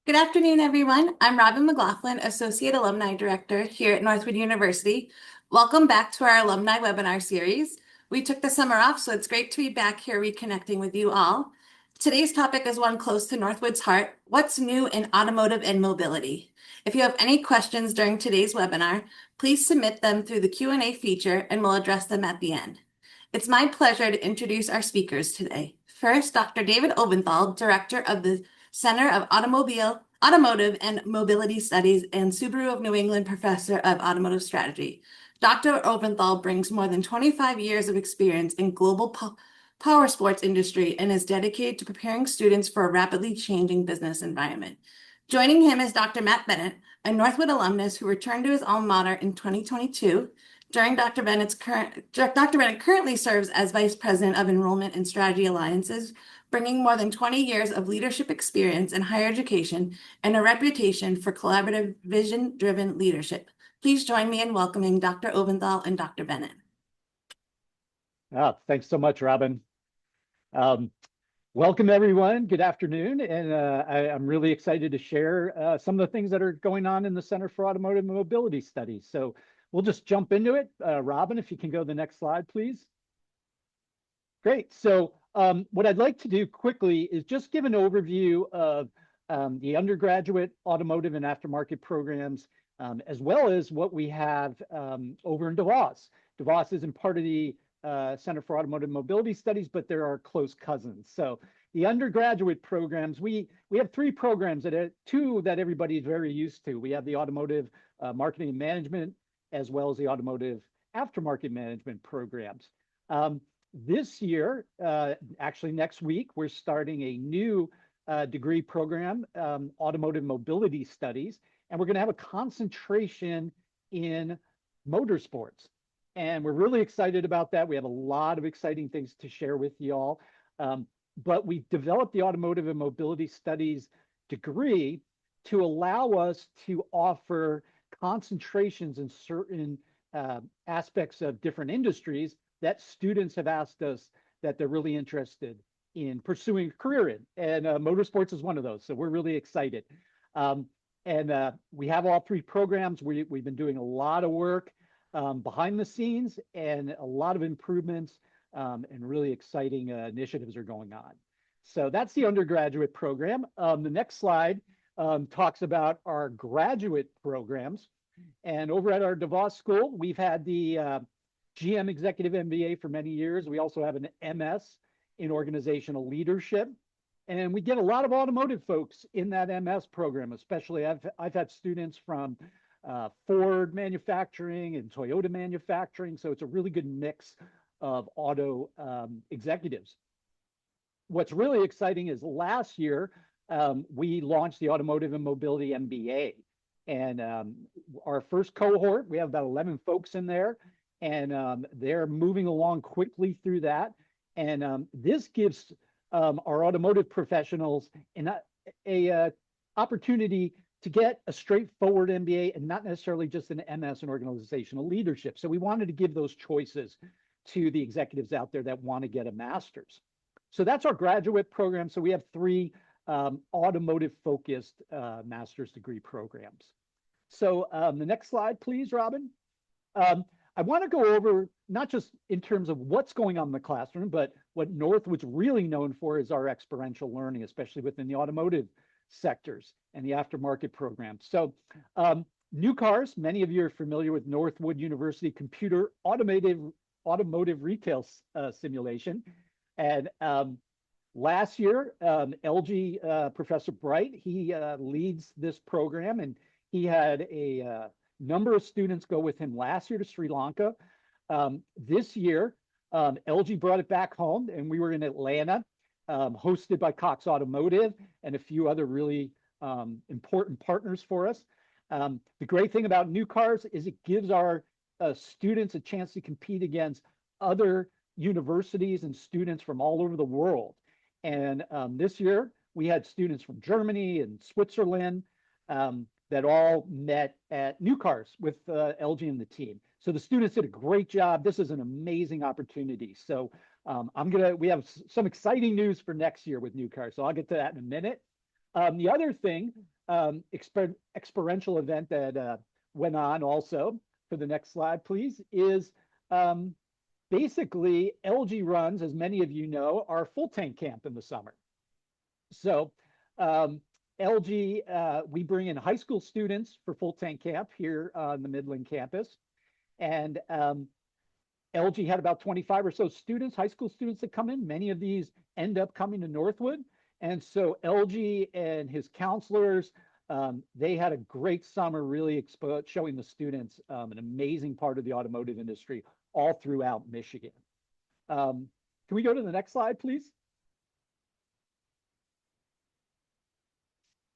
Good afternoon, everyone. I'm Robin McLaughlin, Associate Alumni Director here at Northwood University. Welcome back to our alumni webinar series. We took the summer off, so it's great to be back here reconnecting with you all. Today's topic is one close to Northwood's heart: what's new in automotive and mobility? If you have any questions during today's webinar, please submit them through the Q&A feature and we'll address them at the end. It's my pleasure to introduce our speakers today. First, Dr. David Obenthal, Director of the Center of Automotive and Mobility Studies and Subaru of New England Professor of Automotive Strategy. Dr. Obenthal brings more than 25 years of experience in global power sports industry and is dedicated to preparing students for a rapidly changing business environment. Joining him is Dr. Matt Bennett, a Northwood alumnus who returned to his alma mater in 2022. Dr. Bennett currently serves as Vice President of Enrollment and Strategy Alliances, bringing more than 20 years of leadership experience in higher education and a reputation for collaborative, vision-driven leadership. Please join me in welcoming Dr. Obenthal and Dr. Bennett. Thanks so much, Robin. Welcome, everyone. Good afternoon. And I'm really excited to share some of the things that are going on in the Center for Automotive and Mobility Studies. So we'll just jump into it. Robin, if you can go to the next slide, please. Great. So what I'd like to do quickly is just give an overview of the undergraduate automotive and aftermarket programs, as well as what we have over in Davos. Davos isn't part of the Center for Automotive Mobility Studies, but there are close cousins. So the undergraduate programs, we have three programs, two that everybody is very used to. We have the automotive marketing and management, as well as the automotive aftermarket management programs. This year, actually next week, we're starting a new degree program, Automotive Mobility Studies, and we're going to have a concentration in motorsports. And we're really excited about that. We have a lot of exciting things to share with you all. But we've developed the Automotive and Mobility Studies degree to allow us to offer concentrations in certain aspects of different industries that students have asked us that they're really interested in pursuing a career in. And motorsports is one of those. So we're really excited. And we have all three programs. We've been doing a lot of work behind the scenes, and a lot of improvements and really exciting initiatives are going on. So that's the undergraduate program. The next slide talks about our graduate programs. And over at our Davos School, we've had the GM Executive MBA for many years. We also have an MS in organizational leadership. And we get a lot of automotive folks in that MS program, especially I've had students from Ford manufacturing and Toyota manufacturing. So it's a really good mix of auto executives. What's really exciting is last year, we launched the Automotive and Mobility MBA. And our first cohort, we have about 11 folks in there, and they're moving along quickly through that. And this gives our automotive professionals an opportunity to get a straightforward MBA and not necessarily just an MS in organizational leadership. So we wanted to give those choices to the executives out there that want to get a master's. So that's our graduate program. So we have three automotive focused master's degree programs. So the next slide, please, Robin. I want to go over not just in terms of what's going on in the classroom, but what Northwood's really known for is our experiential learning, especially within the automotive sectors and the aftermarket program. So new cars, many of you are familiar with Northwood University Computer Automotive Retail Simulation. And last year, LG Professor Bright, he leads this program, and he had a number of students go with him last year to Sri Lanka. This year, LG brought it back home, and we were in Atlanta, hosted by Cox Automotive and a few other really important partners for us. The great thing about new cars is it gives our students a chance to compete against other universities and students from all over the world. And this year, we had students from Germany and Switzerland that all met at New Cars with LG and the team. So the students did a great job. This is an amazing opportunity. So we have some exciting news for next year with New Cars. So I'll get to that in a minute. The other thing experiential event that went on also for the next slide, please, is um, basically LG runs, as many of you know, our full tank camp in the summer. So um, LG, we bring in high school students for full tank camp here on the Midland campus. And LG had about 25 or so students, high school students that come in. Many of these end up coming to Northwood. And so LG and his counselors, they had a great summer really showing the students an amazing part of the automotive industry all throughout Michigan. Can we go to the next slide, please?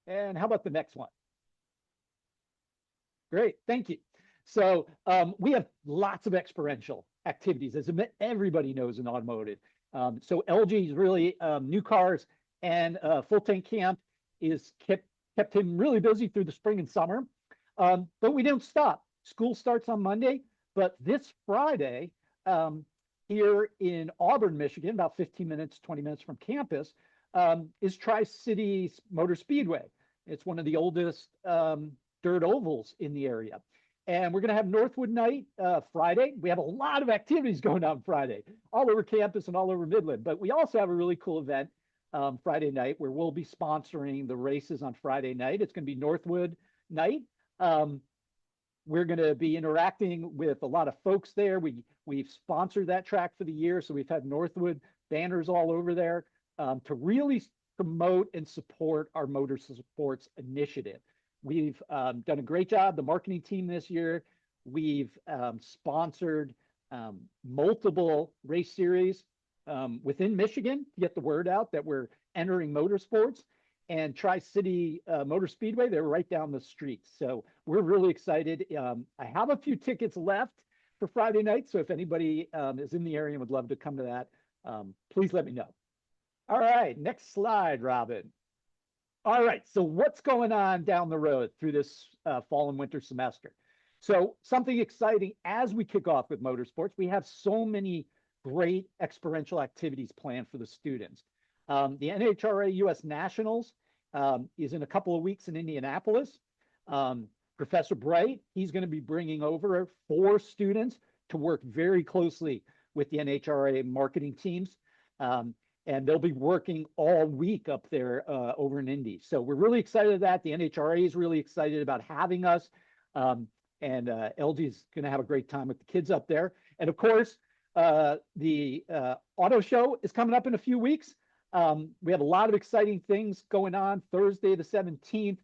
And how about the next one? Great, thank you. So we have lots of experiential activities, as everybody knows in automotive. So LG's really new cars and full tank camp is kept him really busy through the spring and summer. But we don't stop. School starts on Monday, but this Friday here in Auburn, Michigan, about 15 minutes, 20 minutes from campus, is Tri-City Motor Speedway. It's one of the oldest dirt ovals in the area. And we're going to have Northwood night Friday. We have a lot of activities going on Friday, all over campus and all over Midland. But we also have a really cool event Friday night where we'll be sponsoring the races on Friday night. It's going to be Northwood night. We're going to be interacting with a lot of folks there. We've sponsored that track for the year. So we've had Northwood banners all over there to really promote and support our motorsports initiative. We've done a great job, the marketing team this year. We've sponsored multiple race series within Michigan to get the word out that we're entering motorsports. And Tri-City Motor Speedway, they're right down the street. So we're really excited. I have a few tickets left for Friday night. So if anybody is in the area and would love to come to that, please let me know. All right, next slide, Robin. All right, so what's going on down the road through this fall and winter semester? So something exciting as we kick off with motorsports, we have so many great experiential activities planned for the students. The NHRA US Nationals is in a couple of weeks in Indianapolis. Professor Bright, he's going to be bringing over 4 students to work very closely with the NHRA marketing teams. And they'll be working all week up there over in Indy. So we're really excited about that. The NHRA is really excited about having us. And LG is going to have a great time with the kids up there. And of course, the auto show is coming up in a few weeks. We have a lot of exciting things going on. Thursday, the 17th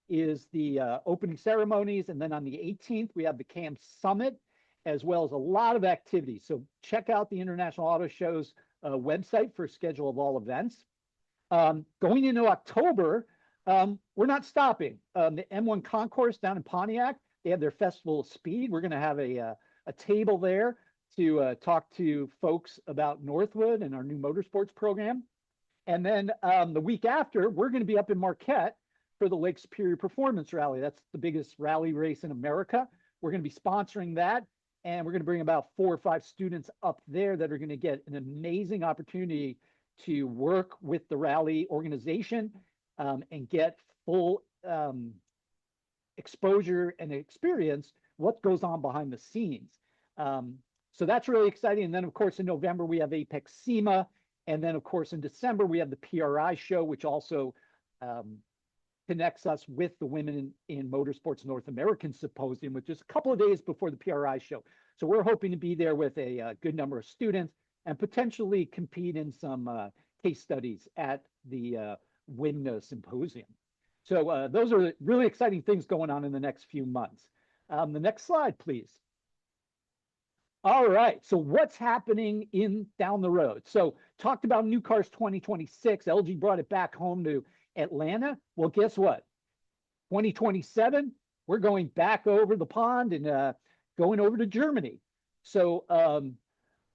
is the opening ceremonies. And then on the 18th, we have the CAM Summit, as well as a lot of activities. So check out the International Auto Show's website for a schedule of all events. Going into October, we're not stopping. The M1 Concourse down in Pontiac, they have their Festival of Speed. We're going to have a table there to talk to folks about Northwood and our new motorsports program. And then the week after, we're going to be up in Marquette for the Lake Superior Performance Rally. That's the biggest rally race in America. We're going to be sponsoring that. And we're going to bring about 4 or 5 students up there that are going to get an amazing opportunity to work with the rally organization and get full exposure and experience what goes on behind the scenes. So that's really exciting. And then, of course, in November, we have Apex SEMA. And then, of course, in December, we have the PRI show, which also connects us with the Women in Motorsports North American Symposium, which is a couple of days before the PRI show. So we're hoping to be there with a good number of students and potentially compete in some case studies at the WIN Symposium. So those are really exciting things going on in the next few months. The next slide, please. All right, so what's happening down the road? So talked about New Cars 2026. LG brought it back home to Atlanta. Well, guess what? 2027, we're going back over the pond and going over to Germany. So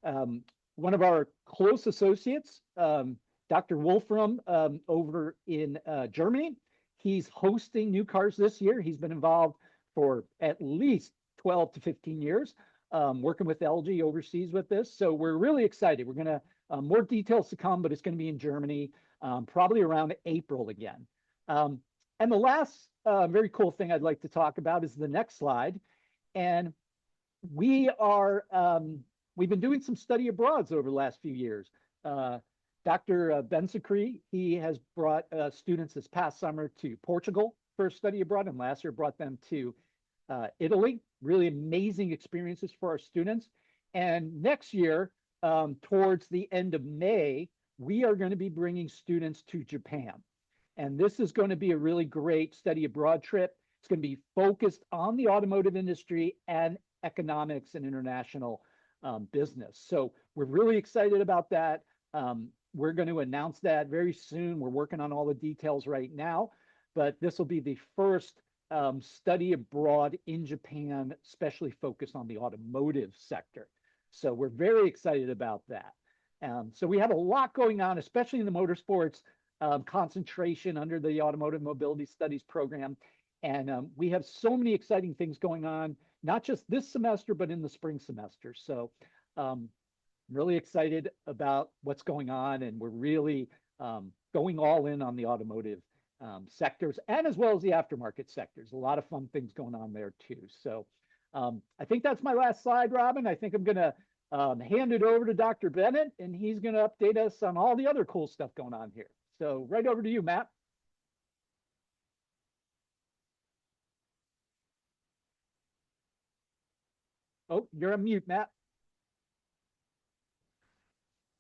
one of our close associates, Dr. Wolfram, over in Germany, he's hosting New Cars this year. He's been involved for at least 12 to 15 years, working with LG overseas with this. So we're really excited. We're going to, more details to come, but it's going to be in Germany. Probably around April again. And the last very cool thing I'd like to talk about is the next slide. And we are, we've been doing some study abroads over the last few years. Dr. Ben Sakri, he has brought students this past summer to Portugal for a study abroad, and last year brought them to Italy. Really amazing experiences for our students. And next year, towards the end of May, we are going to be bringing students to Japan. And this is going to be a really great study abroad trip. It's going to be focused on the automotive industry and economics and international business. So we're really excited about that. We're going to announce that very soon. We're working on all the details right now, but this will be the first study abroad in Japan, especially focused on the automotive sector. So we're very excited about that. So we have a lot going on, especially in the motorsports concentration under the Automotive Mobility Studies program. And we have so many exciting things going on, not just this semester, but in the spring semester. So really excited about what's going on. And we're really going all in on the automotive sectors and as well as the aftermarket sectors. A lot of fun things going on there too. So I think that's my last slide, Robin. I think I'm going to hand it over to Dr. Bennett, and he's going to update us on all the other cool stuff going on here. So right over to you, Matt. Oh, you're on mute, Matt.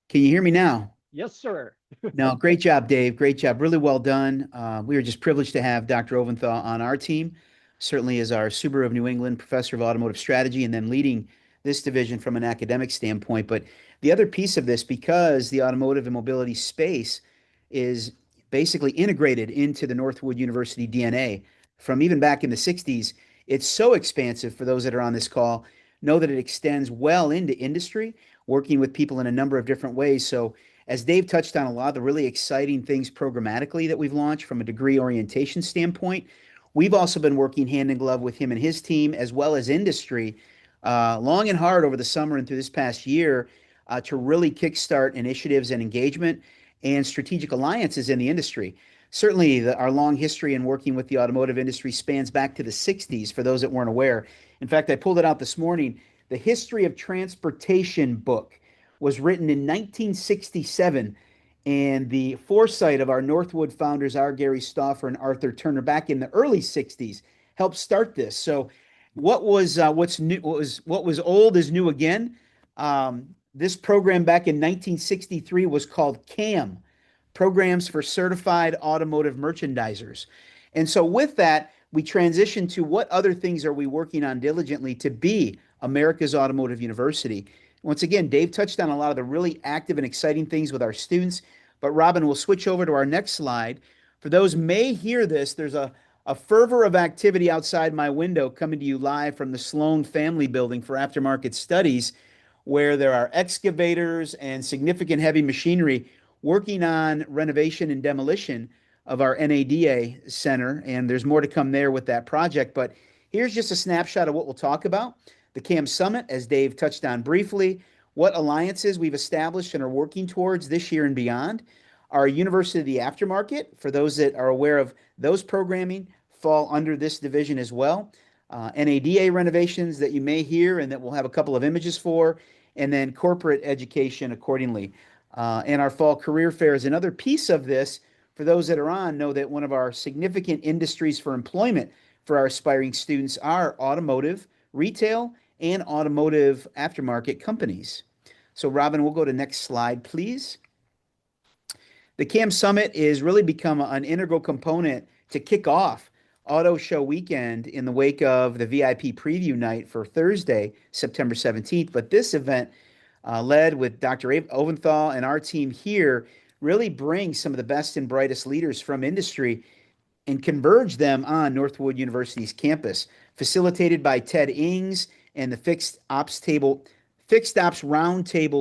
Can you hear me now? Yes, sir. No, great job, Dave. Great job. Really well done. We are just privileged to have Dr. Oventhal on our team, certainly as our Subaru of New England professor of automotive strategy, and then leading this division from an academic standpoint. But the other piece of this, because the automotive and mobility space is basically integrated into the Northwood University DNA from even back in the 60s, it's so expansive for those that are on this call, know that it extends well into industry, working with people in a number of different ways. So as Dave touched on a lot of the really exciting things programmatically that we've launched from a degree orientation standpoint, we've also been working hand in glove with him and his team, as well as industry, long and hard over the summer and through this past year to really kickstart initiatives and engagement and strategic alliances in the industry. Certainly, our long history in working with the automotive industry spans back to the 60s, for those that weren't aware. In fact, I pulled it out this morning. The History of Transportation book was written in 1967, and the foresight of our Northwood founders, R. Gary Stauffer and Arthur Turner, back in the early 60s helped start this. So what's new, what was old is new again. This program back in 1963 was called CAM, Programs for Certified Automotive Merchandisers. And so with that, we transition to what other things are we working on diligently to be America's Automotive University. Once again, Dave touched on a lot of the really active and exciting things with our students, but Robin, will switch over to our next slide. For those may hear this, there's a fervor of activity outside my window coming to you live from the Sloan Family Building for Aftermarket Studies, where there are excavators and significant heavy machinery working on renovation and demolition of our NADA center. And there's more to come there with that project. But here's just a snapshot of what we'll talk about. The CAM Summit, as Dave touched on briefly, what alliances we've established and are working towards this year and beyond. Our University of the Aftermarket, for those that are aware of those programming, fall under this division as well. NADA renovations that you may hear and that we'll have a couple of images for, and then corporate education accordingly. And our fall career fairs. Another piece of this, for those that are on, know that one of our significant industries for employment for our aspiring students are automotive, retail, and automotive aftermarket companies. So Robin, we'll go to next slide, please. The CAM Summit is really become an integral component to kick off Auto Show Weekend in the wake of the VIP preview night for Thursday, September 17th. But this event, led with Dr. Oventhal and our team here, really brings some of the best and brightest leaders from industry and converge them on Northwood University's campus, facilitated by Ted Ings and the Fixed Ops Roundtable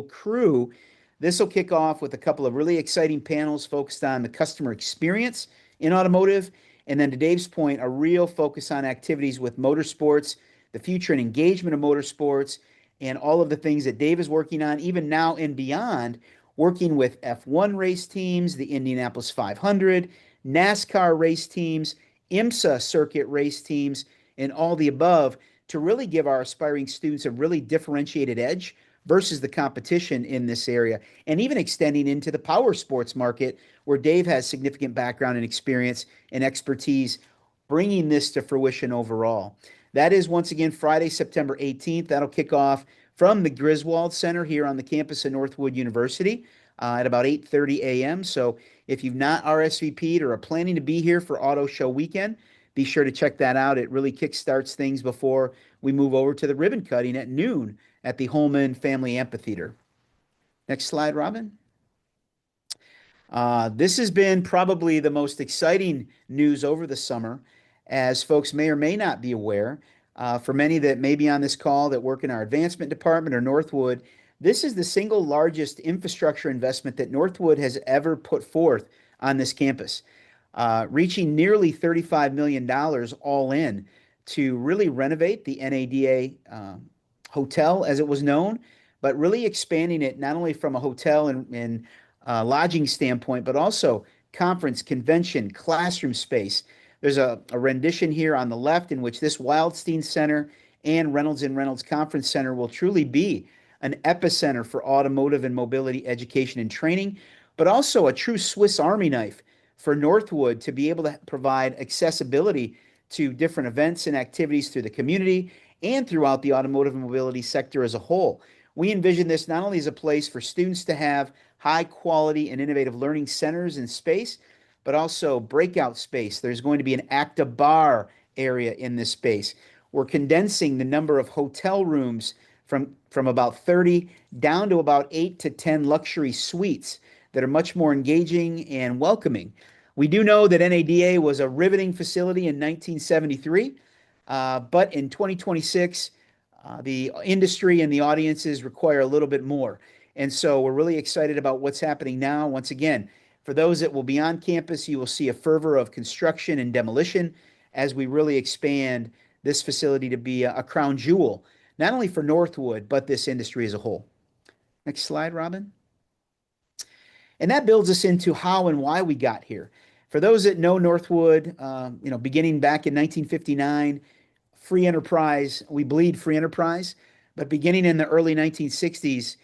crew. This will kick off with a couple of really exciting panels focused on the customer experience in automotive. And then to Dave's point, a real focus on activities with motorsports, the future and engagement of motorsports, and all of the things that Dave is working on, even now and beyond, working with F1 race teams, the Indianapolis 500, NASCAR race teams, IMSA circuit race teams, and all the above to really give our aspiring students a really differentiated edge versus the competition in this area, and even extending into the power sports market where Dave has significant background and experience and expertise bringing this to fruition overall. That is once again Friday, September 18th. That'll kick off from the Griswold Center here on the campus of Northwood University at about 8:30 a.m. So if you've not RSVP'd or are planning to be here for Auto Show Weekend, be sure to check that out. It really kickstarts things before we move over to the ribbon cutting at noon at the Holman Family Amphitheater. Next slide, Robin. This has been probably the most exciting news over the summer, as folks may or may not be aware. For many that may be on this call that work in our advancement department or Northwood, this is the single largest infrastructure investment that Northwood has ever put forth on this campus, reaching nearly $35 million all in to really renovate the NADA hotel, as it was known, but really expanding it not only from a hotel and lodging standpoint, but also conference, convention, classroom space. There's a rendition here on the left in which this Wildstein Center and Reynolds and Reynolds Conference Center will truly be an epicenter for automotive and mobility education and training, but also a true Swiss Army knife for Northwood to be able to provide accessibility to different events and activities through the community and throughout the automotive and mobility sector as a whole. We envision this not only as a place for students to have high quality and innovative learning centers and space, but also breakout space. There's going to be an active bar area in this space. We're condensing the number of hotel rooms from about 30 down to about 8 to 10 luxury suites that are much more engaging and welcoming. We do know that NADA was a riveting facility in 1973, but in 2026, the industry and the audiences require a little bit more. And so we're really excited about what's happening now. Once again, for those that will be on campus, you will see a fervor of construction and demolition as we really expand this facility to be a crown jewel, not only for Northwood, but this industry as a whole. Next slide, Robin. And that builds us into how and why we got here. For those that know Northwood, beginning back in 1959, free enterprise, we bleed free enterprise, but beginning in the early 1960s,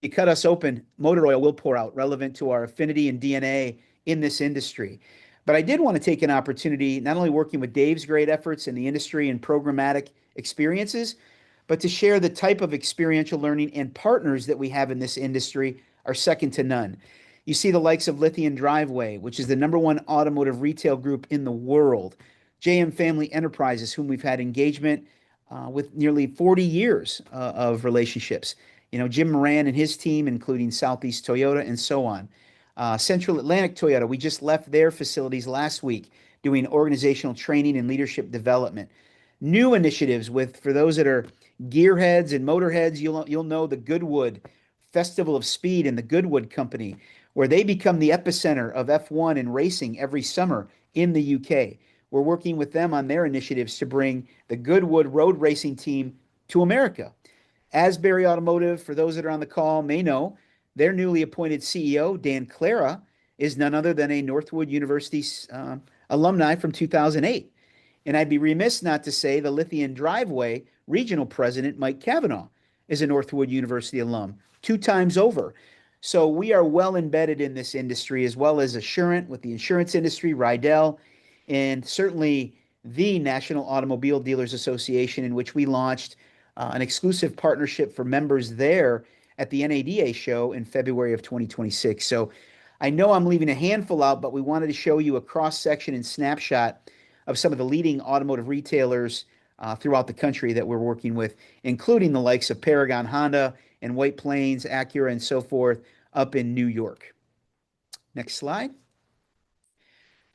you cut us open, motor oil will pour out, relevant to our affinity and DNA in this industry. But I did want to take an opportunity, not only working with Dave's great efforts in the industry and programmatic experiences, but to share the type of experiential learning and partners that we have in this industry are second to none. You see the likes of Lithium Driveway, which is the #1 automotive retail group in the world. JM Family Enterprises, whom we've had engagement with nearly 40 years of relationships. Jim Moran and his team, including Southeast Toyota and so on. Central Atlantic Toyota, we just left their facilities last week doing organizational training and leadership development. New initiatives for those that are gearheads and motorheads, you'll know the Goodwood Festival of Speed and the Goodwood Company, where they become the epicenter of F1 and racing every summer in the UK. We're working with them on their initiatives to bring the Goodwood road racing team to America. Asbury Automotive, for those that are on the call, may know their newly appointed CEO, Dan Clara, is none other than a Northwood University alumni from 2008. And I'd be remiss not to say the Lithium Driveway regional president, Mike Cavanaugh, is a Northwood University alum 2 times over. So we are well embedded in this industry, as well as Assurant with the insurance industry, Rydell, and certainly the National Automobile Dealers Association, in which we launched an exclusive partnership for members there at the NADA show in February of 2026. So I know I'm leaving a handful out, but we wanted to show you a cross-section and snapshot of some of the leading automotive retailers throughout the country that we're working with, including the likes of Paragon Honda and White Plains, Acura, and so forth up in New York. Next slide.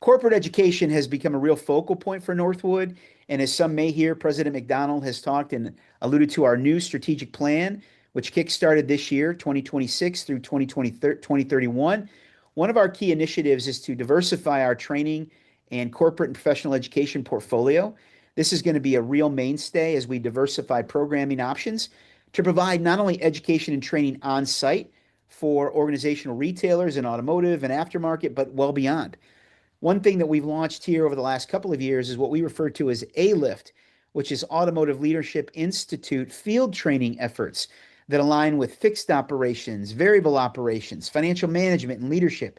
Corporate education has become a real focal point for Northwood, and as some may hear, President McDonald has talked and alluded to our new strategic plan, which kickstarted this year, 2026 through 2031. One of our key initiatives is to diversify our training and corporate and professional education portfolio. This is going to be a real mainstay as we diversify programming options to provide not only education and training on site for organizational retailers and automotive and aftermarket, but well beyond. One thing that we've launched here over the last couple of years is what we refer to as A-Lift, which is Automotive Leadership Institute field training efforts that align with fixed operations, variable operations, financial management, and leadership,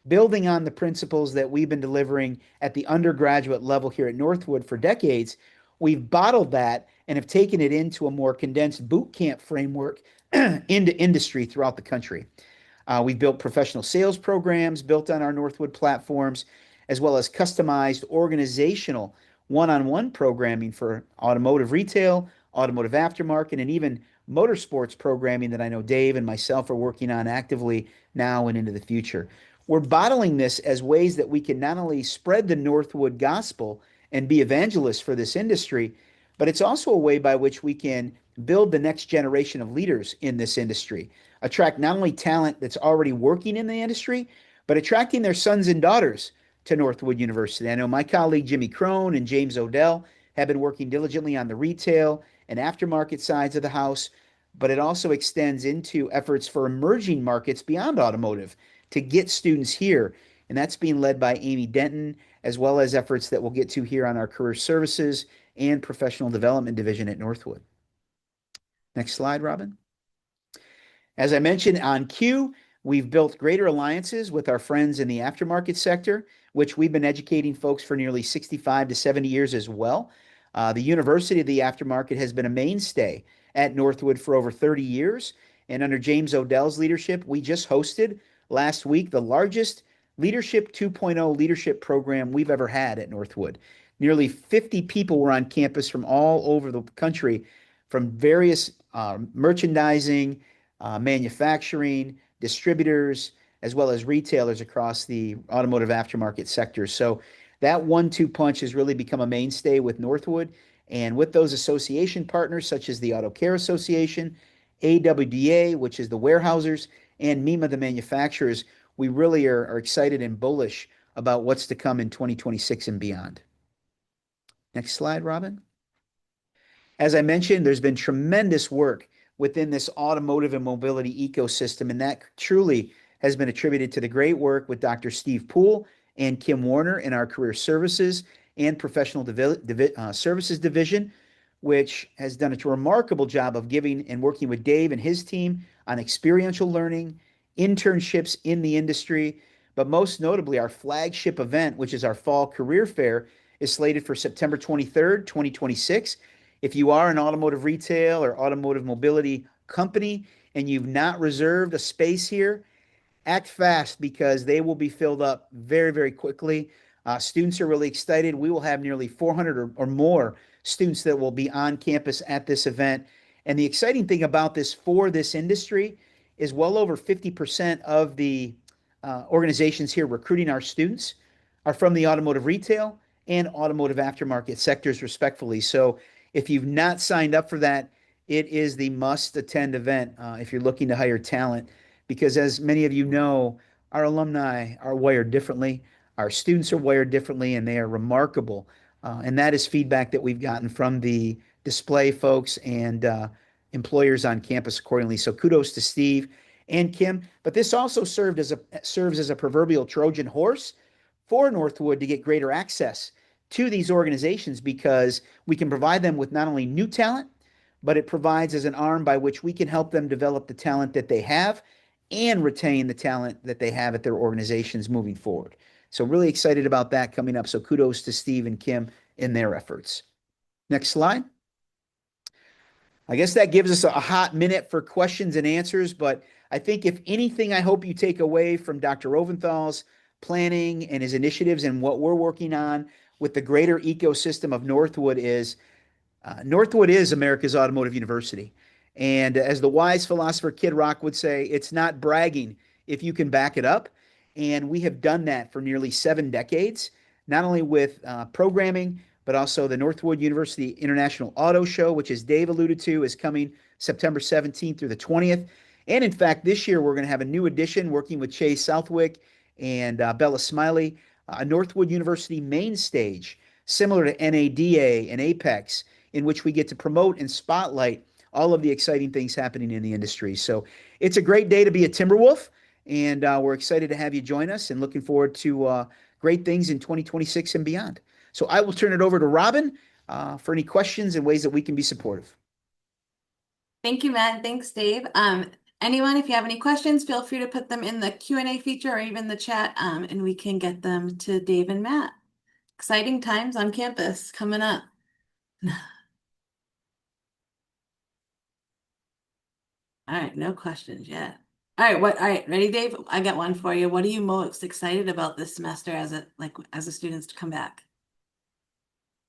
building on the principles that we've been delivering at the undergraduate level here at Northwood for decades. We've bottled that and have taken it into a more condensed boot camp framework into industry throughout the country. We've built professional sales programs built on our Northwood platforms, as well as customized organizational one-on-one programming for automotive retail, automotive aftermarket, and even motorsports programming that I know Dave and myself are working on actively now and into the future. We're bottling this as ways that we can not only spread the Northwood gospel and be evangelists for this industry, but it's also a way by which we can build the next generation of leaders in this industry, attract not only talent that's already working in the industry, but attracting their sons and daughters to Northwood University. I know my colleague Jimmy Crone and James Odell have been working diligently on the retail and aftermarket sides of the house, but it also extends into efforts for emerging markets beyond automotive to get students here. And that's being led by Amy Denton, as well as efforts that we'll get to here on our career services and professional development division at Northwood. Next slide, Robin. As I mentioned on cue, we've built greater alliances with our friends in the aftermarket sector, which we've been educating folks for nearly 65 to 70 years as well. The University of the Aftermarket has been a mainstay at Northwood for over 30 years. And under James Odell's leadership, we just hosted last week the largest Leadership 2.0 leadership program we've ever had at Northwood. Nearly 50 people were on campus from all over the country, from various merchandising, manufacturing, distributors, as well as retailers across the automotive aftermarket sector. So that 1-2 punch has really become a mainstay with Northwood. And with those association partners, such as the Auto Care Association, AWDA, which is the warehousers, and MEMA, the manufacturers, we really are excited and bullish about what's to come in 2026 and beyond. Next slide, Robin. As I mentioned, there's been tremendous work within this automotive and mobility ecosystem, and that truly has been attributed to the great work with Dr. Steve Poole and Kim Warner in our career services and professional services division, which has done a remarkable job of giving and working with Dave and his team on experiential learning, internships in the industry, but most notably our flagship event, which is our fall career fair, is slated for September 23rd, 2026. If you are an automotive retail or automotive mobility company and you've not reserved a space here, act fast because they will be filled up very, very quickly. Students are really excited. We will have nearly 400 or more students that will be on campus at this event. And the exciting thing about this for this industry is well over 50% of the organizations here recruiting our students are from the automotive retail and automotive aftermarket sectors, respectfully. So if you've not signed up for that, it is the must-attend event if you're looking to hire talent, because as many of you know, our alumni are wired differently, our students are wired differently, and they are remarkable. And that is feedback that we've gotten from the display folks and employers on campus accordingly. So kudos to Steve and Kim. But this also serves as a proverbial Trojan horse for Northwood to get greater access to these organizations, because we can provide them with not only new talent, but it provides as an arm by which we can help them develop the talent that they have and retain the talent that they have at their organizations moving forward. So really excited about that coming up. So kudos to Steve and Kim in their efforts. Next slide. I guess that gives us a hot minute for questions and answers, but I think if anything, I hope you take away from Dr. Oventhal's planning and his initiatives and what we're working on with the greater ecosystem of Northwood is Northwood is America's automotive university. And as the wise philosopher Kid Rock would say, it's not bragging if you can back it up. And we have done that for nearly 7 decades, not only with programming, but also the Northwood University International Auto Show, which, as Dave alluded to, is coming September 17th through the 20th. And in fact, this year we're going to have a new edition working with Chase Southwick and Bella Smiley, a Northwood University main stage, similar to NADA and Apex, in which we get to promote and spotlight all of the exciting things happening in the industry. So it's a great day to be a Timberwolf, and we're excited to have you join us and looking forward to great things in 2026 and beyond. So I will turn it over to Robin for any questions and ways that we can be supportive. Thank you, Matt. Thanks, Dave. Anyone, if you have any questions, feel free to put them in the Q&A feature or even the chat, and we can get them to Dave and Matt. Exciting times on campus coming up. All right, no questions yet. All right, all right, ready, Dave? I got one for you. What are you most excited about this semester as a students to come back?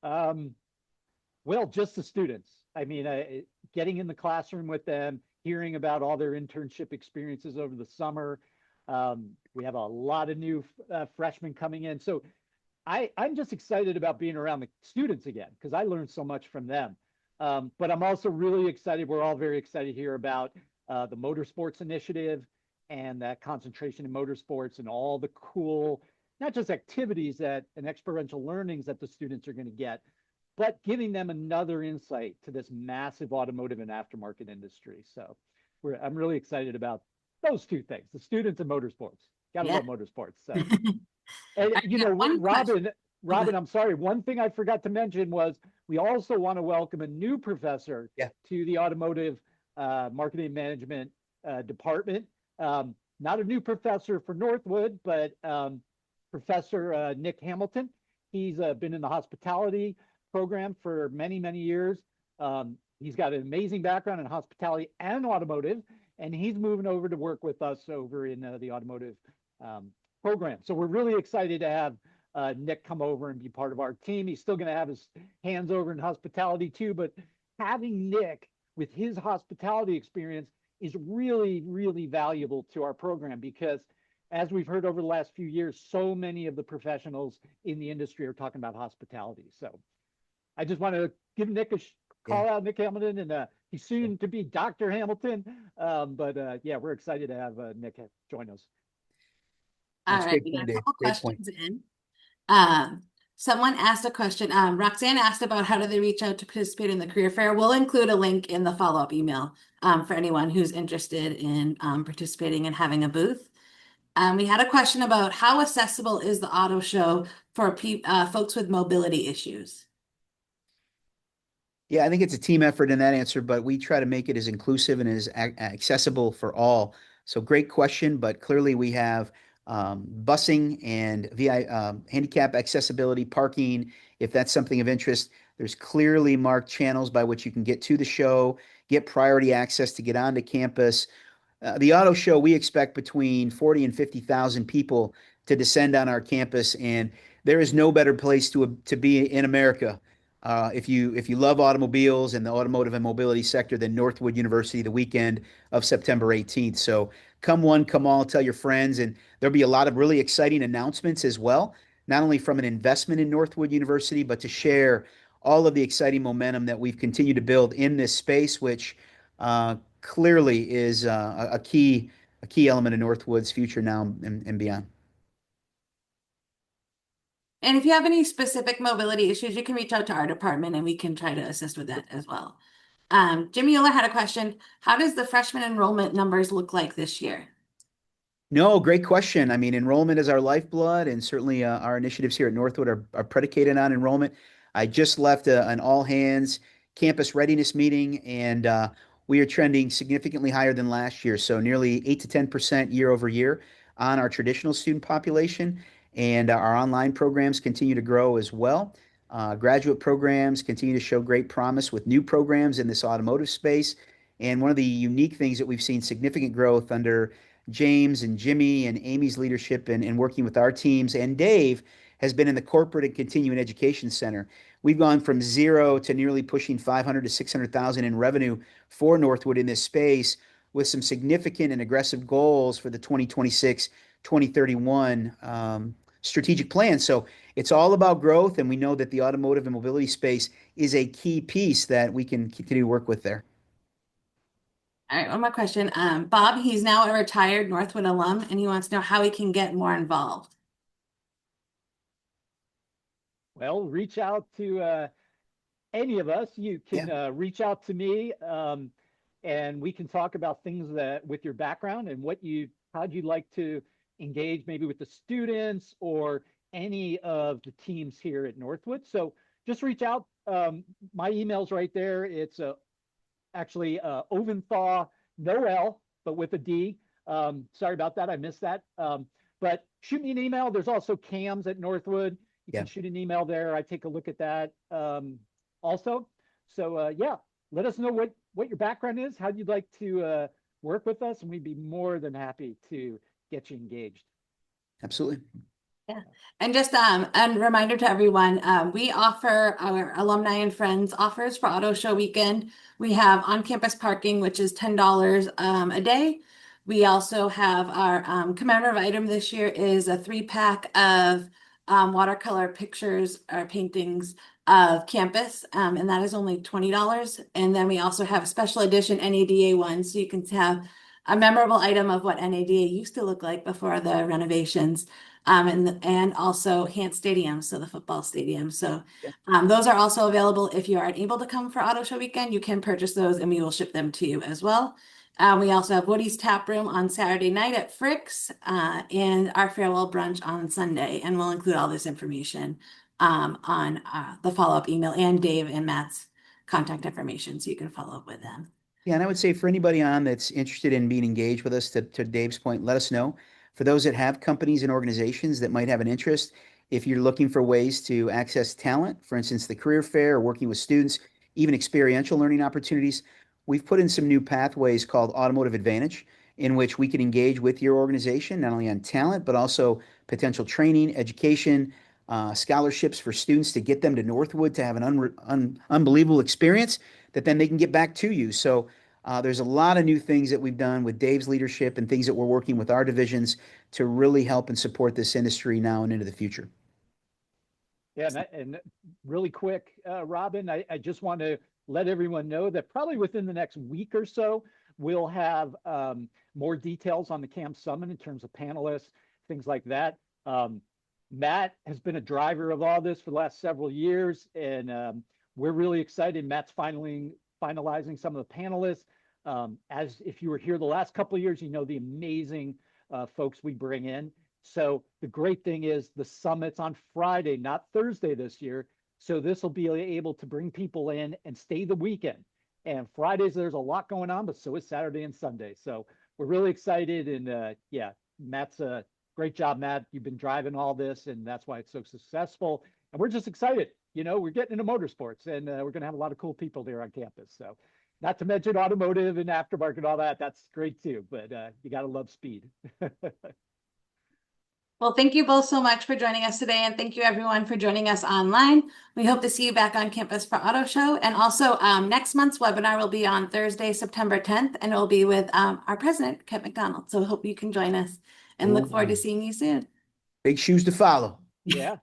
Well, just the students. I mean, getting in the classroom with them, hearing about all their internship experiences over the summer. We have a lot of new freshmen coming in. So I'm just excited about being around the students again because I learned so much from them. But I'm also really excited. We're all very excited here about the motorsports initiative and that concentration in motorsports and all the cool, not just activities and experiential learnings that the students are going to get, but giving them another insight to this massive automotive and aftermarket industry. So I'm really excited about those two things, the students and motorsports. Gotta love motorsports. So, and you know, Robin, I'm sorry. One thing I forgot to mention was we also want to welcome a new professor to the automotive marketing management department. Not a new professor for Northwood, but Professor Nick Hamilton. He's been in the hospitality program for many, many years. He's got an amazing background in hospitality and automotive, and he's moving over to work with us over in the automotive program. So we're really excited to have Nick come over and be part of our team. He's still going to have his hands over in hospitality too, but having Nick with his hospitality experience is really, really valuable to our program because as we've heard over the last few years, so many of the professionals in the industry are talking about hospitality. So I just want to give Nick a call out, Nick Hamilton, and he's soon to be Dr. Hamilton. Yeah, we're excited to have Nick join us. All right, we got a couple questions in. Someone asked a question. Roxanne asked about how do they reach out to participate in the career fair. We'll include a link in the follow-up email for anyone who's interested in participating and having a booth. We had a question about how accessible is the auto show for folks with mobility issues? Yeah, I think it's a team effort in that answer, but we try to make it as inclusive and as accessible for all. So great question, but clearly we have busing and handicap accessibility, parking. If that's something of interest, there's clearly marked channels by which you can get to the show, get priority access to get onto campus. The auto show, we expect between 40 and 50,000 people to descend on our campus, and there is no better place to be in America. If you love automobiles and the automotive and mobility sector, then Northwood University the weekend of September 18th. So come one, come all, tell your friends, and there'll be a lot of really exciting announcements as well, not only from an investment in Northwood University, but to share all of the exciting momentum that we've continued to build in this space, which clearly is a key element of Northwood's future now and beyond. And if you have any specific mobility issues, you can reach out to our department and we can try to assist with that as well. Jimmy Euler had a question. How does the freshman enrollment numbers look like this year? No, great question. I mean, enrollment is our lifeblood, and certainly our initiatives here at Northwood are predicated on enrollment. I just left an all hands campus readiness meeting, and we are trending significantly higher than last year. So nearly 8 to 10% year over year on our traditional student population. And our online programs continue to grow as well. Graduate programs continue to show great promise with new programs in this automotive space. And one of the unique things that we've seen significant growth under James and Jimmy and Amy's leadership and working with our teams and Dave has been in the corporate and continuing education center. We've gone from zero to nearly pushing 500 to 600,000 in revenue for Northwood in this space with some significant and aggressive goals for the 2026, 2031 strategic plan. So it's all about growth, and we know that the automotive and mobility space is a key piece that we can continue to work with there. All right, one more question. Bob, he's now a retired Northwood alum, and he wants to know how he can get more involved. Well, reach out to any of us. You can reach out to me, and we can talk about things that with your background and how'd you like to engage maybe with the students or any of the teams here at Northwood. So just reach out. My email's right there. It's actually Oventhaw, no L, but with a D. Sorry about that. I missed that. But shoot me an email. There's also CAMs at Northwood. You Yeah. can shoot an email there. I take a look at that also. So yeah, let us know what your background is, how you'd like to work with us, and we'd be more than happy to get you engaged. Absolutely. Yeah. And just a reminder to everyone, we offer our alumni and friends offers for Auto Show weekend. We have on-campus parking, which is $10 a day. We also have our commemorative item this year is a 3-pack of watercolor pictures or paintings of campus, and that is only $20. And then we also have a special edition NADA one, so you can have a memorable item of what NADA used to look like before the renovations. And also Hant Stadium, so the football stadium. So Yeah. those are also available if you aren't able to come for Auto Show weekend. You can purchase those and we will ship them to you as well. We also have Woody's Tap Room on Saturday night at Frick's and our farewell brunch on Sunday. And we'll include all this information on the follow-up email and Dave and Matt's contact information so you can follow up with them. Yeah, and I would say for anybody on that's interested in being engaged with us, to Dave's point, let us know. For those that have companies and organizations that might have an interest, if you're looking for ways to access talent, for instance, the career fair or working with students, even experiential learning opportunities, we've put in some new pathways called Automotive Advantage, in which we can engage with your organization, not only on talent, but also potential training, education, scholarships for students to get them to Northwood to have an unbelievable experience that then they can get back to you. So there's a lot of new things that we've done with Dave's leadership and things that we're working with our divisions to really help and support this industry now and into the future. Yeah, and really quick, Robin, I just want to let everyone know that probably within the next week or so, we'll have more details on the Camp Summit in terms of panelists, things like that. Matt has been a driver of all this for the last several years, and we're really excited. Matt's finalizing some of the panelists. As if you were here the last couple of years, you know the amazing folks we bring in. So the great thing is the summit's on Friday, not Thursday this year. So this will be able to bring people in and stay the weekend. And Fridays, there's a lot going on, but so is Saturday and Sunday. So we're really excited. And yeah, Matt's a great job, Matt. You've been driving all this, and that's why it's so successful. And we're just excited. You know, we're getting into motorsports, and we're going to have a lot of cool people there on campus. So not to mention automotive and aftermarket, all that. That's great too. But you got to love speed. Well, thank you both so much for joining us today, and thank you everyone for joining us online. We hope to see you back on campus for Auto Show. And also next month's webinar will be on Thursday, September 10th, and it will be with our president, Kent McDonald. So we hope you can join us and look forward to seeing you soon. Big shoes to follow. Yeah.